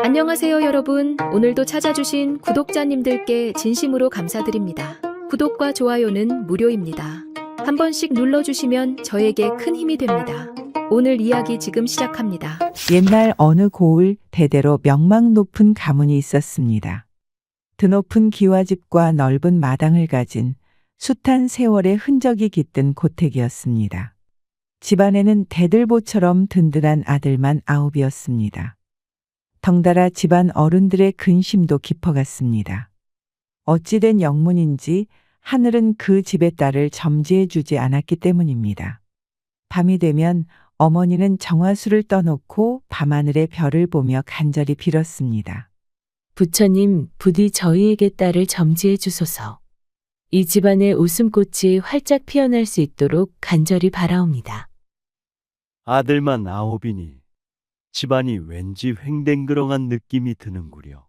안녕하세요 여러분. 오늘도 찾아주신 구독자님들께 진심으로 감사드립니다. 구독과 좋아요는 무료입니다. 한 번씩 눌러주시면 저에게 큰 힘이 됩니다. 오늘 이야기 지금 시작합니다. 옛날 어느 고을 대대로 명망 높은 가문이 있었습니다. 드높은 기와집과 넓은 마당을 가진 숱한 세월의 흔적이 깃든 고택이었습니다. 집안에는 대들보처럼 든든한 아들만 9이었습니다. 덩달아 집안 어른들의 근심도 깊어갔습니다. 어찌된 영문인지 하늘은 그 집의 딸을 점지해 주지 않았기 때문입니다. 밤이 되면 어머니는 정화수를 떠놓고 밤하늘의 별을 보며 간절히 빌었습니다. 부처님, 부디 저희에게 딸을 점지해 주소서. 이 집안의 웃음꽃이 활짝 피어날 수 있도록 간절히 바라옵니다. 아들만 9이니 집안이 왠지 횡댕그렁한 느낌이 드는구려.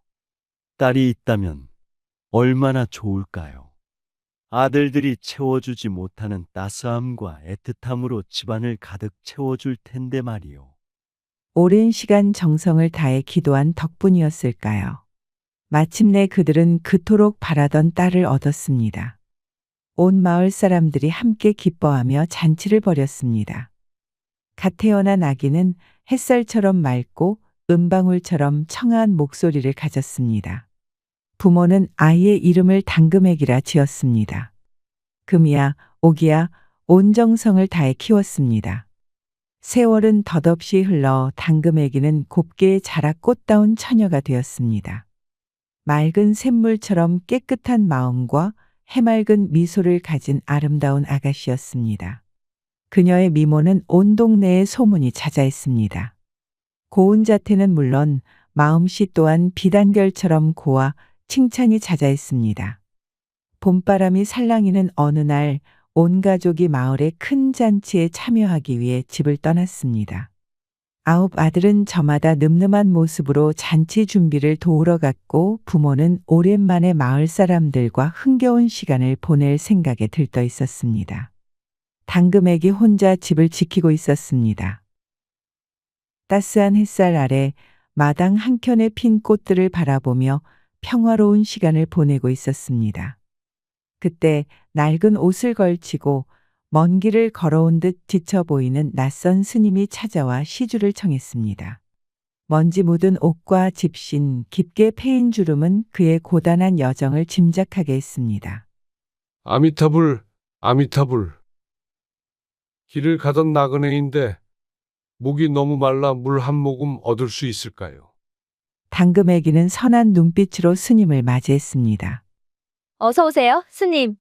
딸이 있다면 얼마나 좋을까요? 아들들이 채워주지 못하는 따스함과 애틋함으로 집안을 가득 채워줄 텐데 말이요. 오랜 시간 정성을 다해 기도한 덕분이었을까요? 마침내 그들은 그토록 바라던 딸을 얻었습니다. 온 마을 사람들이 함께 기뻐하며 잔치를 벌였습니다. 갓 태어난 아기는 햇살처럼 맑고 은방울처럼 청아한 목소리를 가졌습니다. 부모는 아이의 이름을 당금액이라 지었습니다. 금이야, 옥이야, 온 정성을 다해 키웠습니다. 세월은 덧없이 흘러 당금애기는 곱게 자라 꽃다운 처녀가 되었습니다. 맑은 샘물처럼 깨끗한 마음과 해맑은 미소를 가진 아름다운 아가씨였습니다. 그녀의 미모는 온 동네에 소문이 자자했습니다. 고운 자태는 물론 마음씨 또한 비단결처럼 고와 칭찬이 자자했습니다. 봄바람이 살랑이는 어느 날 온 가족이 마을의 큰 잔치에 참여하기 위해 집을 떠났습니다. 9 아들은 저마다 늠름한 모습으로 잔치 준비를 도우러 갔고 부모는 오랜만에 마을 사람들과 흥겨운 시간을 보낼 생각에 들떠 있었습니다. 당금액이 혼자 집을 지키고 있었습니다. 따스한 햇살 아래 마당 한켠에 핀 꽃들을 바라보며 평화로운 시간을 보내고 있었습니다. 그때 낡은 옷을 걸치고 먼 길을 걸어온 듯 지쳐 보이는 낯선 스님이 찾아와 시주를 청했습니다. 먼지 묻은 옷과 집신, 깊게 패인 주름은 그의 고단한 여정을 짐작하게 했습니다. 아미타불, 아미타불. 길을 가던 나그네인데 목이 너무 말라 물 한 모금 얻을 수 있을까요? 당금애기는 선한 눈빛으로 스님을 맞이했습니다. 어서 오세요, 스님.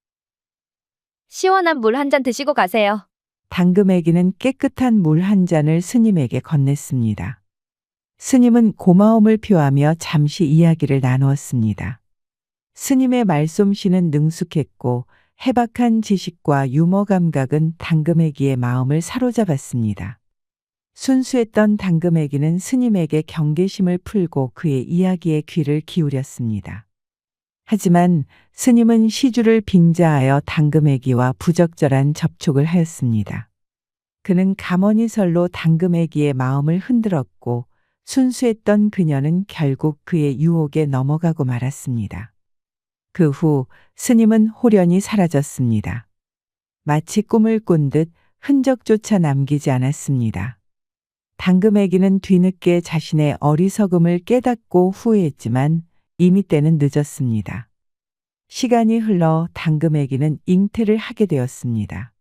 시원한 물 한 잔 드시고 가세요. 당금애기는 깨끗한 물 한 잔을 스님에게 건넸습니다. 스님은 고마움을 표하며 잠시 이야기를 나누었습니다. 스님의 말솜씨는 능숙했고 해박한 지식과 유머 감각은 당금애기의 마음을 사로잡았습니다. 순수했던 당금애기는 스님에게 경계심을 풀고 그의 이야기에 귀를 기울였습니다. 하지만 스님은 시주를 빙자하여 당금애기와 부적절한 접촉을 하였습니다. 그는 가머니설로 당금애기의 마음을 흔들었고 순수했던 그녀는 결국 그의 유혹에 넘어가고 말았습니다. 그 후 스님은 홀연히 사라졌습니다. 마치 꿈을 꾼 듯 흔적조차 남기지 않았습니다. 당금애기는 뒤늦게 자신의 어리석음을 깨닫고 후회했지만 이미 때는 늦었습니다. 시간이 흘러 당금애기는 잉태를 하게 되었습니다.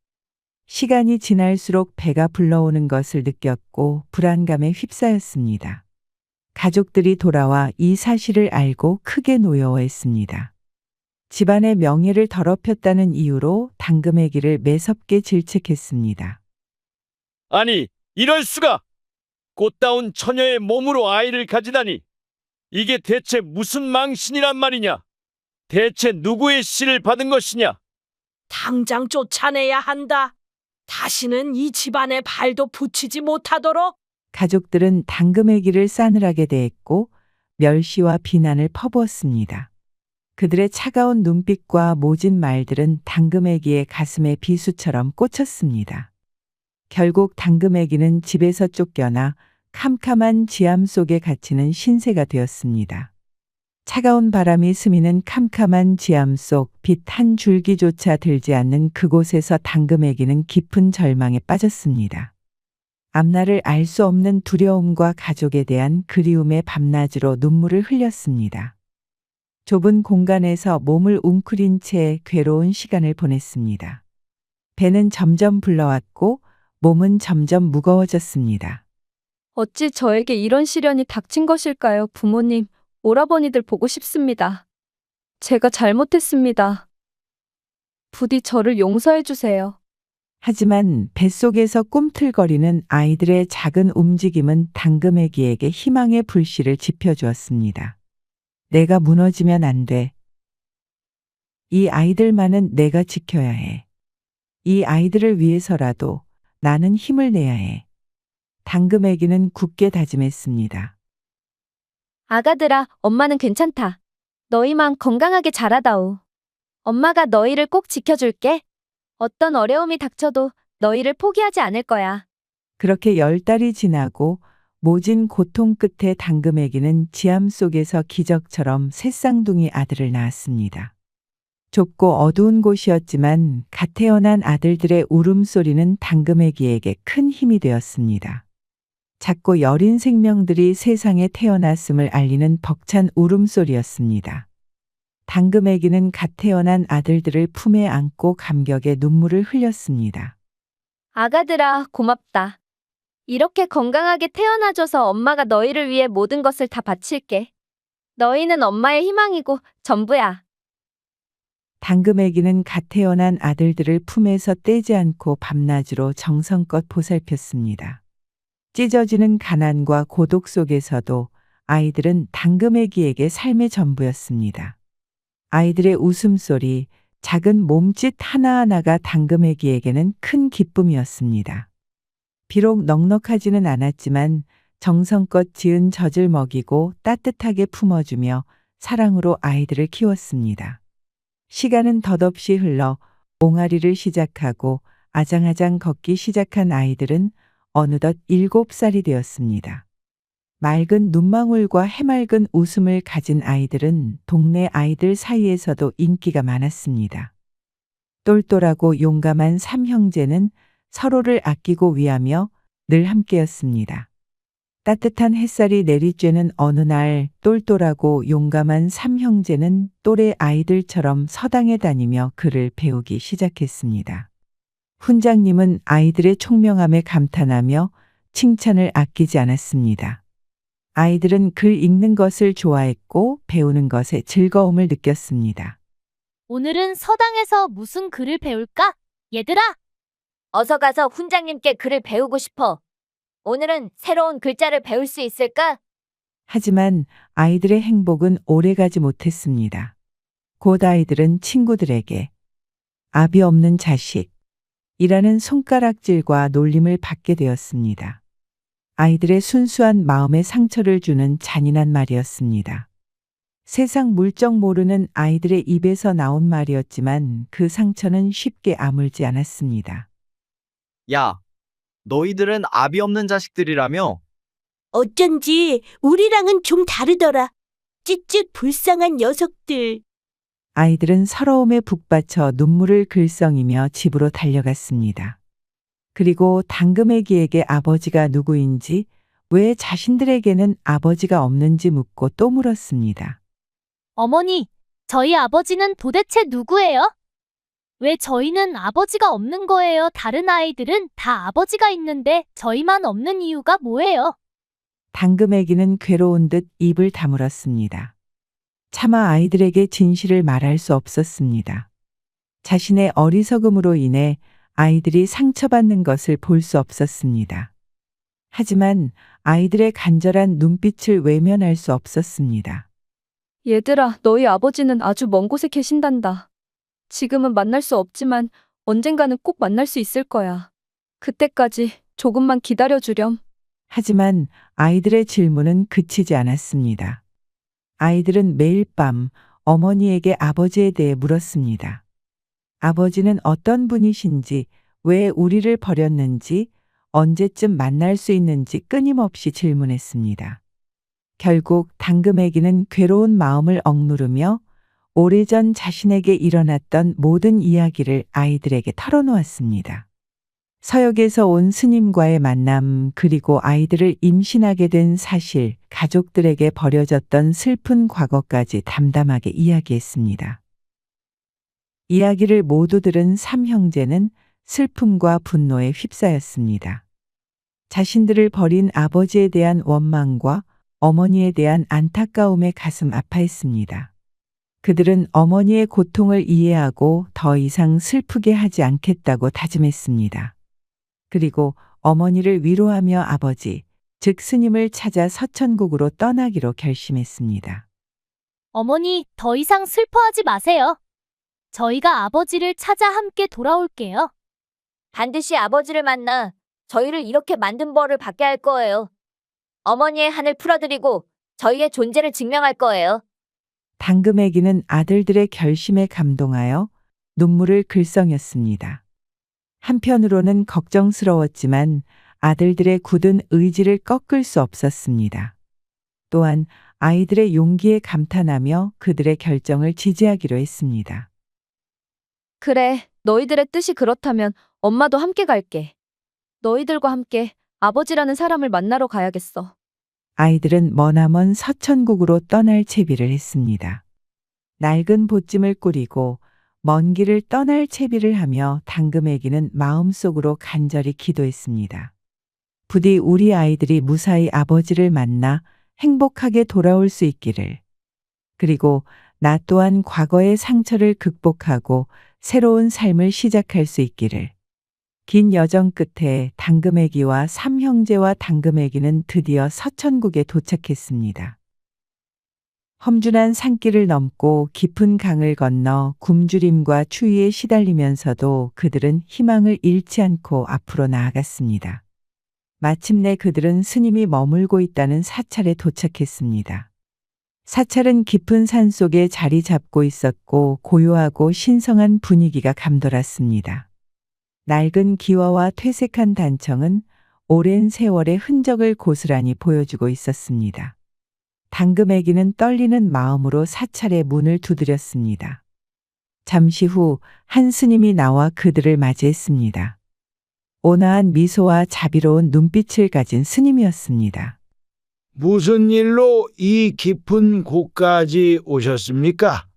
시간이 지날수록 배가 불러오는 것을 느꼈고 불안감에 휩싸였습니다. 가족들이 돌아와 이 사실을 알고 크게 노여워했습니다. 집안의 명예를 더럽혔다는 이유로 당금애기를 매섭게 질책했습니다. 아니, 이럴 수가! 꽃다운 처녀의 몸으로 아이를 가지다니! 이게 대체 무슨 망신이란 말이냐? 대체 누구의 씨를 받은 것이냐? 당장 쫓아내야 한다. 다시는 이 집안에 발도 붙이지 못하도록. 가족들은 당금애기를 싸늘하게 대했고 멸시와 비난을 퍼부었습니다. 그들의 차가운 눈빛과 모진 말들은 당금애기의 가슴에 비수처럼 꽂혔습니다. 결국 당금애기는 집에서 쫓겨나 캄캄한 지암 속에 갇히는 신세가 되었습니다. 차가운 바람이 스미는 캄캄한 지암 속 빛 한 줄기조차 들지 않는 그곳에서 당금애기는 깊은 절망에 빠졌습니다. 앞날을 알 수 없는 두려움과 가족에 대한 그리움의 밤낮으로 눈물을 흘렸습니다. 좁은 공간에서 몸을 웅크린 채 괴로운 시간을 보냈습니다. 배는 점점 불러왔고 몸은 점점 무거워졌습니다. 어찌 저에게 이런 시련이 닥친 것일까요? 부모님, 오라버니들 보고 싶습니다. 제가 잘못했습니다. 부디 저를 용서해 주세요. 하지만 뱃속에서 꿈틀거리는 아이들의 작은 움직임은 당금애기에게 희망의 불씨를 지펴주었습니다. 내가 무너지면 안 돼. 이 아이들만은 내가 지켜야 해. 이 아이들을 위해서라도 나는 힘을 내야 해. 당금애기는 굳게 다짐했습니다. 아가들아, 엄마는 괜찮다. 너희만 건강하게 자라다오. 엄마가 너희를 꼭 지켜줄게. 어떤 어려움이 닥쳐도 너희를 포기하지 않을 거야. 그렇게 10달이 지나고 모진 고통 끝에 당금애기는 지암 속에서 기적처럼 새쌍둥이 아들을 낳았습니다. 좁고 어두운 곳이었지만 갓 태어난 아들들의 울음소리는 당금애기에게 큰 힘이 되었습니다. 작고 여린 생명들이 세상에 태어났음을 알리는 벅찬 울음소리였습니다. 당금애기는 갓 태어난 아들들을 품에 안고 감격의 눈물을 흘렸습니다. 아가들아, 고맙다. 이렇게 건강하게 태어나줘서 엄마가 너희를 위해 모든 것을 다 바칠게. 너희는 엄마의 희망이고 전부야. 당금애기는 갓 태어난 아들들을 품에서 떼지 않고 밤낮으로 정성껏 보살폈습니다. 찢어지는 가난과 고독 속에서도 아이들은 당금애기에게 삶의 전부였습니다. 아이들의 웃음소리, 작은 몸짓 하나하나가 당금애기에게는 큰 기쁨이었습니다. 비록 넉넉하지는 않았지만 정성껏 지은 젖을 먹이고 따뜻하게 품어주며 사랑으로 아이들을 키웠습니다. 시간은 덧없이 흘러 옹알이를 시작하고 아장아장 걷기 시작한 아이들은 어느덧 7살이 되었습니다. 맑은 눈망울과 해맑은 웃음을 가진 아이들은 동네 아이들 사이에서도 인기가 많았습니다. 똘똘하고 용감한 삼형제는 서로를 아끼고 위하며 늘 함께였습니다. 따뜻한 햇살이 내리쬐는 어느 날 똘똘하고 용감한 삼형제는 또래 아이들처럼 서당에 다니며 글을 배우기 시작했습니다. 훈장님은 아이들의 총명함에 감탄하며 칭찬을 아끼지 않았습니다. 아이들은 글 읽는 것을 좋아했고 배우는 것에 즐거움을 느꼈습니다. 오늘은 서당에서 무슨 글을 배울까? 얘들아! 어서 가서 훈장님께 글을 배우고 싶어. 오늘은 새로운 글자를 배울 수 있을까? 하지만 아이들의 행복은 오래가지 못했습니다. 곧 아이들은 친구들에게 압이 없는 자식이라는 손가락질과 놀림을 받게 되었습니다. 아이들의 순수한 마음에 상처를 주는 잔인한 말이었습니다. 세상 물정 모르는 아이들의 입에서 나온 말이었지만 그 상처는 쉽게 아물지 않았습니다. 야, 너희들은 압이 없는 자식들이라며? 어쩐지 우리랑은 좀 다르더라. 찌찌 불쌍한 녀석들. 아이들은 서러움에 북받쳐 눈물을 글썽이며 집으로 달려갔습니다. 그리고 당금애기에게 아버지가 누구인지, 왜 자신들에게는 아버지가 없는지 묻고 또 물었습니다. 어머니, 저희 아버지는 도대체 누구예요? 왜 저희는 아버지가 없는 거예요? 다른 아이들은 다 아버지가 있는데 저희만 없는 이유가 뭐예요? 당금애기는 괴로운 듯 입을 다물었습니다. 차마 아이들에게 진실을 말할 수 없었습니다. 자신의 어리석음으로 인해 아이들이 상처받는 것을 볼 수 없었습니다. 하지만 아이들의 간절한 눈빛을 외면할 수 없었습니다. 얘들아, 너희 아버지는 아주 먼 곳에 계신단다. 지금은 만날 수 없지만 언젠가는 꼭 만날 수 있을 거야. 그때까지 조금만 기다려주렴. 하지만 아이들의 질문은 그치지 않았습니다. 아이들은 매일 밤 어머니에게 아버지에 대해 물었습니다. 아버지는 어떤 분이신지, 왜 우리를 버렸는지, 언제쯤 만날 수 있는지 끊임없이 질문했습니다. 결국 당금애기는 괴로운 마음을 억누르며 오래전 자신에게 일어났던 모든 이야기를 아이들에게 털어놓았습니다. 서역에서 온 스님과의 만남, 그리고 아이들을 임신하게 된 사실, 가족들에게 버려졌던 슬픈 과거까지 담담하게 이야기했습니다. 이야기를 모두 들은 삼형제는 슬픔과 분노에 휩싸였습니다. 자신들을 버린 아버지에 대한 원망과 어머니에 대한 안타까움에 가슴 아파했습니다. 그들은 어머니의 고통을 이해하고 더 이상 슬프게 하지 않겠다고 다짐했습니다. 그리고 어머니를 위로하며 아버지, 즉 스님을 찾아 서천국으로 떠나기로 결심했습니다. 어머니, 더 이상 슬퍼하지 마세요. 저희가 아버지를 찾아 함께 돌아올게요. 반드시 아버지를 만나 저희를 이렇게 만든 벌을 받게 할 거예요. 어머니의 한을 풀어드리고 저희의 존재를 증명할 거예요. 당금애기는 아들들의 결심에 감동하여 눈물을 글썽였습니다. 한편으로는 걱정스러웠지만 아들들의 굳은 의지를 꺾을 수 없었습니다. 또한 아이들의 용기에 감탄하며 그들의 결정을 지지하기로 했습니다. 그래, 너희들의 뜻이 그렇다면 엄마도 함께 갈게. 너희들과 함께 아버지라는 사람을 만나러 가야겠어. 아이들은 머나먼 서천국으로 떠날 채비를 했습니다. 낡은 보찜을 꾸리고 먼 길을 떠날 채비를 하며 당금애기는 마음속으로 간절히 기도했습니다. 부디 우리 아이들이 무사히 아버지를 만나 행복하게 돌아올 수 있기를. 그리고 나 또한 과거의 상처를 극복하고 새로운 삶을 시작할 수 있기를. 긴 여정 끝에 당금애기와 삼형제와 당금애기는 드디어 서천국에 도착했습니다. 험준한 산길을 넘고 깊은 강을 건너 굶주림과 추위에 시달리면서도 그들은 희망을 잃지 않고 앞으로 나아갔습니다. 마침내 그들은 스님이 머물고 있다는 사찰에 도착했습니다. 사찰은 깊은 산 속에 자리 잡고 있었고 고요하고 신성한 분위기가 감돌았습니다. 낡은 기와와 퇴색한 단청은 오랜 세월의 흔적을 고스란히 보여주고 있었습니다. 당금애기는 떨리는 마음으로 사찰의 문을 두드렸습니다. 잠시 후 한 스님이 나와 그들을 맞이했습니다. 온화한 미소와 자비로운 눈빛을 가진 스님이었습니다. 무슨 일로 이 깊은 곳까지 오셨습니까?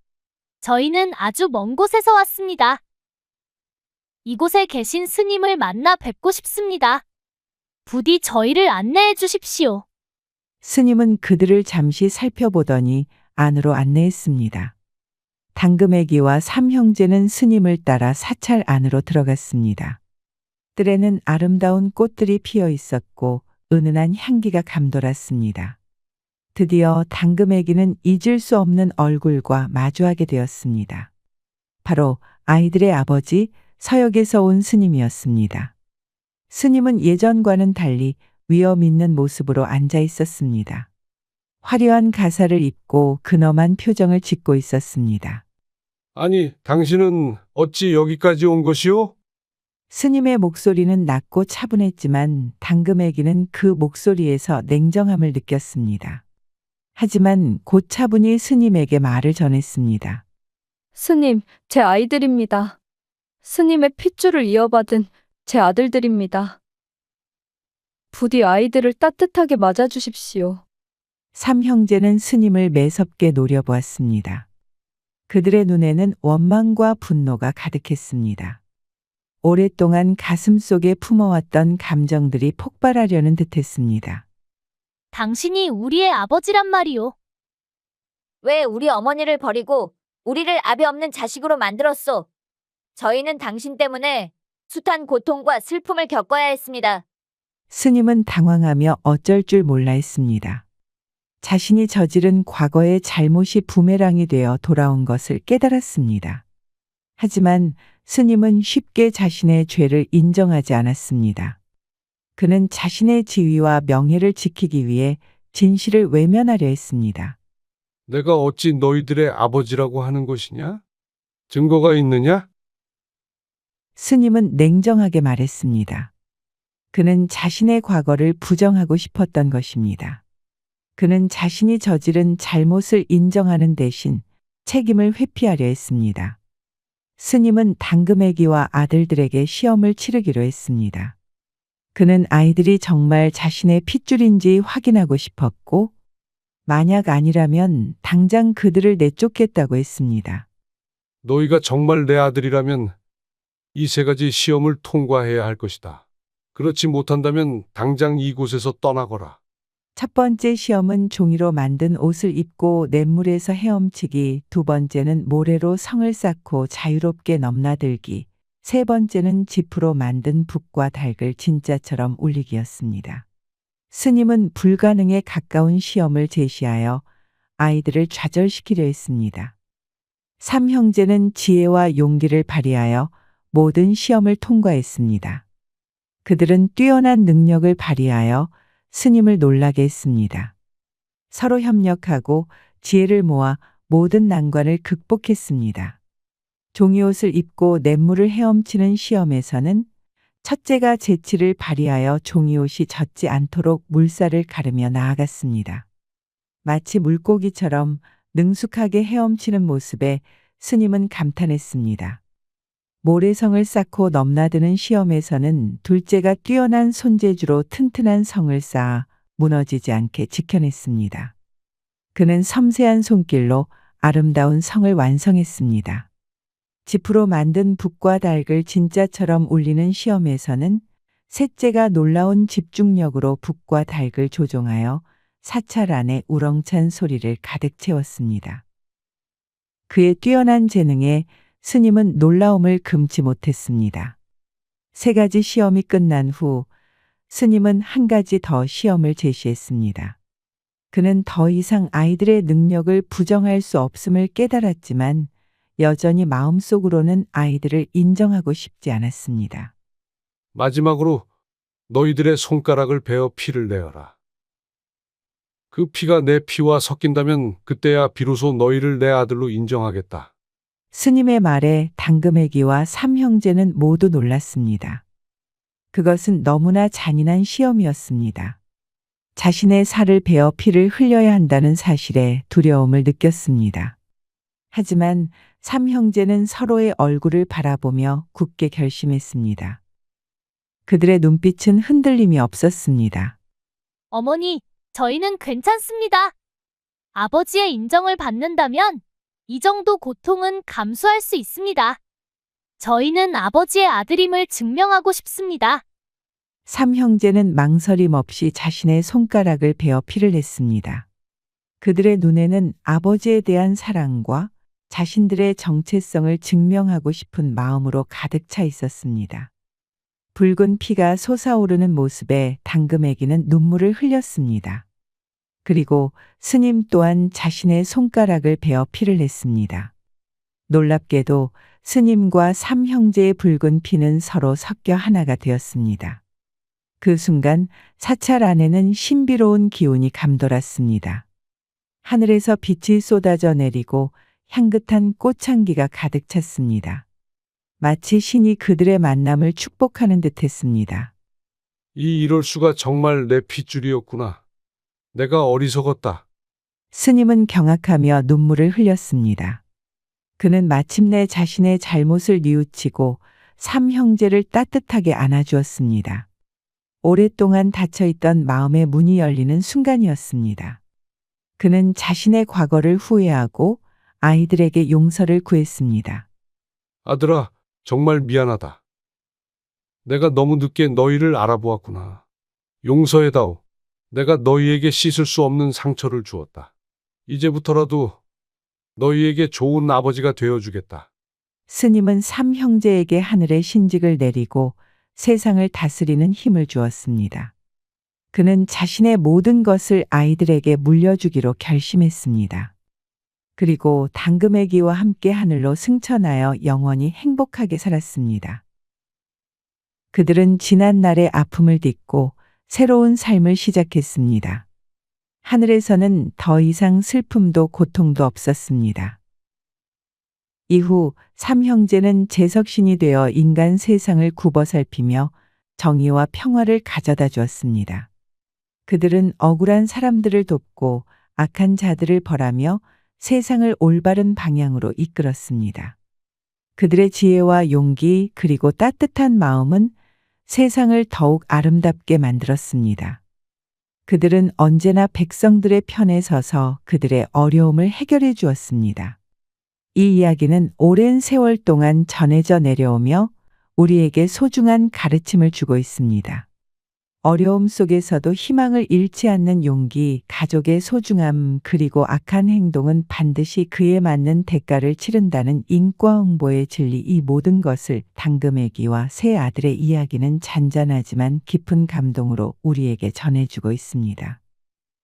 저희는 아주 먼 곳에서 왔습니다. 이곳에 계신 스님을 만나 뵙고 싶습니다. 부디 저희를 안내해 주십시오. 스님은 그들을 잠시 살펴보더니 안으로 안내했습니다. 당금애기와 삼형제는 스님을 따라 사찰 안으로 들어갔습니다. 뜰에는 아름다운 꽃들이 피어 있었고 은은한 향기가 감돌았습니다. 드디어 당금애기는 잊을 수 없는 얼굴과 마주하게 되었습니다. 바로 아이들의 아버지 서역에서 온 스님이었습니다. 스님은 예전과는 달리 위엄 있는 모습으로 앉아 있었습니다. 화려한 가사를 입고 근엄한 표정을 짓고 있었습니다. 아니, 당신은 어찌 여기까지 온 것이오? 스님의 목소리는 낮고 차분했지만 당금애기는 그 목소리에서 냉정함을 느꼈습니다. 하지만 곧 차분히 스님에게 말을 전했습니다. 스님, 제 아이들입니다. 스님의 핏줄을 이어받은 제 아들들입니다. 부디 아이들을 따뜻하게 맞아주십시오. 삼형제는 스님을 매섭게 노려보았습니다. 그들의 눈에는 원망과 분노가 가득했습니다. 오랫동안 가슴 속에 품어왔던 감정들이 폭발하려는 듯했습니다. 당신이 우리의 아버지란 말이오. 왜 우리 어머니를 버리고 우리를 아비 없는 자식으로 만들었소? 저희는 당신 때문에 숱한 고통과 슬픔을 겪어야 했습니다. 스님은 당황하며 어쩔 줄 몰라 했습니다. 자신이 저지른 과거의 잘못이 부메랑이 되어 돌아온 것을 깨달았습니다. 하지만 스님은 쉽게 자신의 죄를 인정하지 않았습니다. 그는 자신의 지위와 명예를 지키기 위해 진실을 외면하려 했습니다. 내가 어찌 너희들의 아버지라고 하는 것이냐? 증거가 있느냐? 스님은 냉정하게 말했습니다. 그는 자신의 과거를 부정하고 싶었던 것입니다. 그는 자신이 저지른 잘못을 인정하는 대신 책임을 회피하려 했습니다. 스님은 당금애기와 아들들에게 시험을 치르기로 했습니다. 그는 아이들이 정말 자신의 핏줄인지 확인하고 싶었고, 만약 아니라면 당장 그들을 내쫓겠다고 했습니다. 너희가 정말 내 아들이라면 이 세 가지 시험을 통과해야 할 것이다. 그렇지 못한다면 당장 이곳에서 떠나거라. 첫 번째 시험은 종이로 만든 옷을 입고 냇물에서 헤엄치기, 두 번째는 모래로 성을 쌓고 자유롭게 넘나들기, 세 번째는 지프로 만든 북과 닭을 진짜처럼 울리기였습니다. 스님은 불가능에 가까운 시험을 제시하여 아이들을 좌절시키려 했습니다. 삼형제는 지혜와 용기를 발휘하여 모든 시험을 통과했습니다. 그들은 뛰어난 능력을 발휘하여 스님을 놀라게 했습니다. 서로 협력하고 지혜를 모아 모든 난관을 극복했습니다. 종이옷을 입고 냇물을 헤엄치는 시험에서는 첫째가 재치를 발휘하여 종이옷이 젖지 않도록 물살을 가르며 나아갔습니다. 마치 물고기처럼 능숙하게 헤엄치는 모습에 스님은 감탄했습니다. 모래성을 쌓고 넘나드는 시험에서는 둘째가 뛰어난 손재주로 튼튼한 성을 쌓아 무너지지 않게 지켜냈습니다. 그는 섬세한 손길로 아름다운 성을 완성했습니다. 지프로 만든 북과 닭을 진짜처럼 울리는 시험에서는 셋째가 놀라운 집중력으로 북과 닭을 조종하여 사찰 안에 우렁찬 소리를 가득 채웠습니다. 그의 뛰어난 재능에 스님은 놀라움을 금치 못했습니다. 세 가지 시험이 끝난 후 스님은 한 가지 더 시험을 제시했습니다. 그는 더 이상 아이들의 능력을 부정할 수 없음을 깨달았지만 여전히 마음속으로는 아이들을 인정하고 싶지 않았습니다. 마지막으로 너희들의 손가락을 베어 피를 내어라. 그 피가 내 피와 섞인다면 그때야 비로소 너희를 내 아들로 인정하겠다. 스님의 말에 당금애기와 삼형제는 모두 놀랐습니다. 그것은 너무나 잔인한 시험이었습니다. 자신의 살을 베어 피를 흘려야 한다는 사실에 두려움을 느꼈습니다. 하지만 삼형제는 서로의 얼굴을 바라보며 굳게 결심했습니다. 그들의 눈빛은 흔들림이 없었습니다. 어머니, 저희는 괜찮습니다. 아버지의 인정을 받는다면 이 정도 고통은 감수할 수 있습니다. 저희는 아버지의 아들임을 증명하고 싶습니다. 삼형제는 망설임 없이 자신의 손가락을 베어 피를 냈습니다. 그들의 눈에는 아버지에 대한 사랑과 자신들의 정체성을 증명하고 싶은 마음으로 가득 차 있었습니다. 붉은 피가 솟아오르는 모습에 당금애기는 눈물을 흘렸습니다. 그리고 스님 또한 자신의 손가락을 베어 피를 냈습니다. 놀랍게도 스님과 삼형제의 붉은 피는 서로 섞여 하나가 되었습니다. 그 순간 사찰 안에는 신비로운 기운이 감돌았습니다. 하늘에서 빛이 쏟아져 내리고 향긋한 꽃향기가 가득 찼습니다. 마치 신이 그들의 만남을 축복하는 듯했습니다. 이럴 수가 정말 내 핏줄이었구나. 내가 어리석었다. 스님은 경악하며 눈물을 흘렸습니다. 그는 마침내 자신의 잘못을 뉘우치고 삼형제를 따뜻하게 안아주었습니다. 오랫동안 닫혀있던 마음의 문이 열리는 순간이었습니다. 그는 자신의 과거를 후회하고 아이들에게 용서를 구했습니다. 아들아, 정말 미안하다. 내가 너무 늦게 너희를 알아보았구나. 용서해다오. 내가 너희에게 씻을 수 없는 상처를 주었다. 이제부터라도 너희에게 좋은 아버지가 되어주겠다. 스님은 삼형제에게 하늘의 신직을 내리고 세상을 다스리는 힘을 주었습니다. 그는 자신의 모든 것을 아이들에게 물려주기로 결심했습니다. 그리고 당금애기와 함께 하늘로 승천하여 영원히 행복하게 살았습니다. 그들은 지난 날의 아픔을 딛고 새로운 삶을 시작했습니다. 하늘에서는 더 이상 슬픔도 고통도 없었습니다. 이후 삼형제는 재석신이 되어 인간 세상을 굽어 살피며 정의와 평화를 가져다 주었습니다. 그들은 억울한 사람들을 돕고 악한 자들을 벌하며 세상을 올바른 방향으로 이끌었습니다. 그들의 지혜와 용기 그리고 따뜻한 마음은 세상을 더욱 아름답게 만들었습니다. 그들은 언제나 백성들의 편에 서서 그들의 어려움을 해결해 주었습니다. 이 이야기는 오랜 세월 동안 전해져 내려오며 우리에게 소중한 가르침을 주고 있습니다. 어려움 속에서도 희망을 잃지 않는 용기, 가족의 소중함, 그리고 악한 행동은 반드시 그에 맞는 대가를 치른다는 인과응보의 진리, 이 모든 것을 당금애기와 세 아들의 이야기는 잔잔하지만 깊은 감동으로 우리에게 전해주고 있습니다.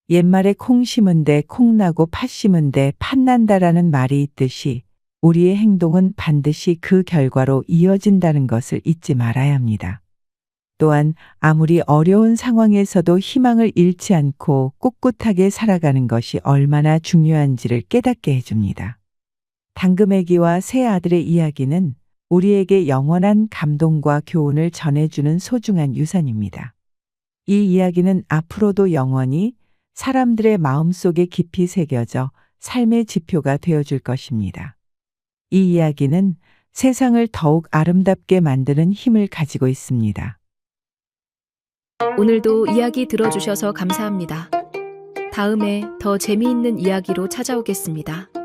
옛말에 콩 심은데 콩 나고 팥 심은데 팥 난다라는 말이 있듯이 우리의 행동은 반드시 그 결과로 이어진다는 것을 잊지 말아야 합니다. 또한 아무리 어려운 상황에서도 희망을 잃지 않고 꿋꿋하게 살아가는 것이 얼마나 중요한지를 깨닫게 해줍니다. 당금애기와 세 아들의 이야기는 우리에게 영원한 감동과 교훈을 전해주는 소중한 유산입니다. 이 이야기는 앞으로도 영원히 사람들의 마음속에 깊이 새겨져 삶의 지표가 되어줄 것입니다. 이 이야기는 세상을 더욱 아름답게 만드는 힘을 가지고 있습니다. 오늘도 이야기 들어주셔서 감사합니다. 다음에 더 재미있는 이야기로 찾아오겠습니다.